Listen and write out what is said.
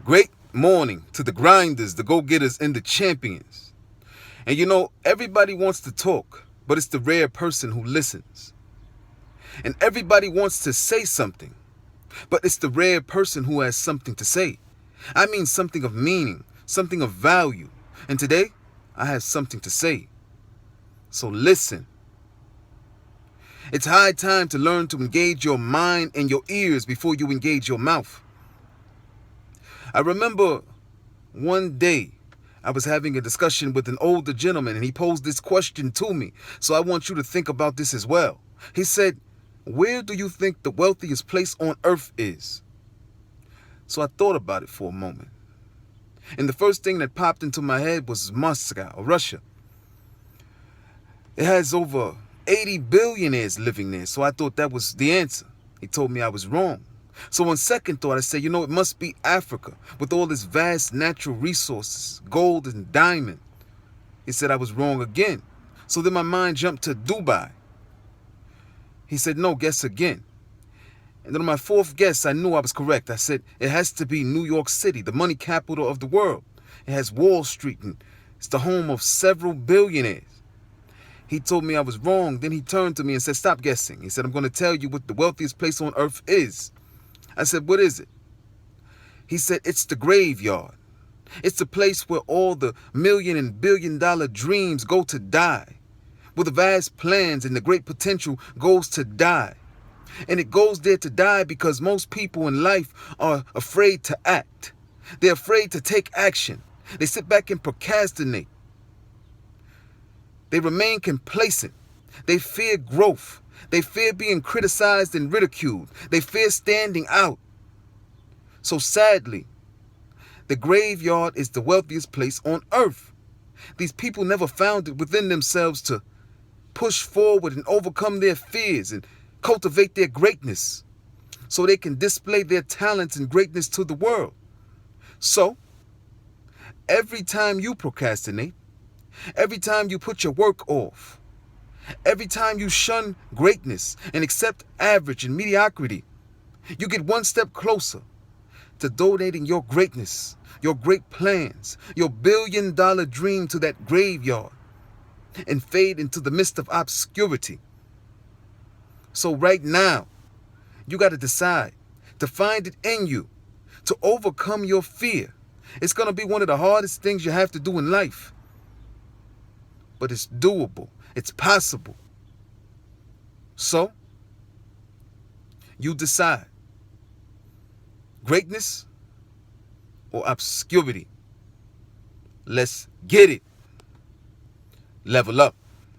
Great morning to the grinders, the go-getters, and the champions. And everybody wants to talk, but it's the rare person who listens. And everybody wants to say something, but it's the rare person who has something to say. I mean something of meaning, something of value. And today, I have something to say. So listen. It's high time to learn to engage your mind and your ears before you engage your mouth. I remember one day I was having a discussion with an older gentleman and he posed this question to me. So I want you to think about this as well. He said, "Where do you think the wealthiest place on earth is?" So I thought about it for a moment. And the first thing that popped into my head was Moscow, Russia. It has over 80 billionaires living there, so I thought that was the answer. He told me I was wrong. So on second thought, I said, it must be Africa with all its vast natural resources, gold and diamond. He said I was wrong again. So then my mind jumped to Dubai. He said, no, guess again. And then on my fourth guess, I knew I was correct. I said, it has to be New York City, the money capital of the world. It has Wall Street and it's the home of several billionaires. He told me I was wrong. Then he turned to me and said, stop guessing. He said, I'm going to tell you what the wealthiest place on earth is. I said, what is it? He said, it's the graveyard. It's the place where all the million and billion-dollar dreams go to die, where the vast plans and the great potential goes to die. And it goes there to die because most people in life are afraid to act. They're afraid to take action. They sit back and procrastinate. They remain complacent. They fear growth. They fear being criticized and ridiculed. They fear standing out. So sadly, the graveyard is the wealthiest place on earth. These people never found it within themselves to push forward and overcome their fears and cultivate their greatness so they can display their talents and greatness to the world. So, every time you procrastinate, every time you put your work off, every time you shun greatness and accept average and mediocrity, you get one step closer to donating your greatness, your great plans, your billion-dollar dream to that graveyard and fade into the mist of obscurity. So right now, you got to decide to find it in you, to overcome your fear. It's going to be one of the hardest things you have to do in life. But it's doable. It's possible. So, you decide. Greatness or obscurity. Let's get it. Level up.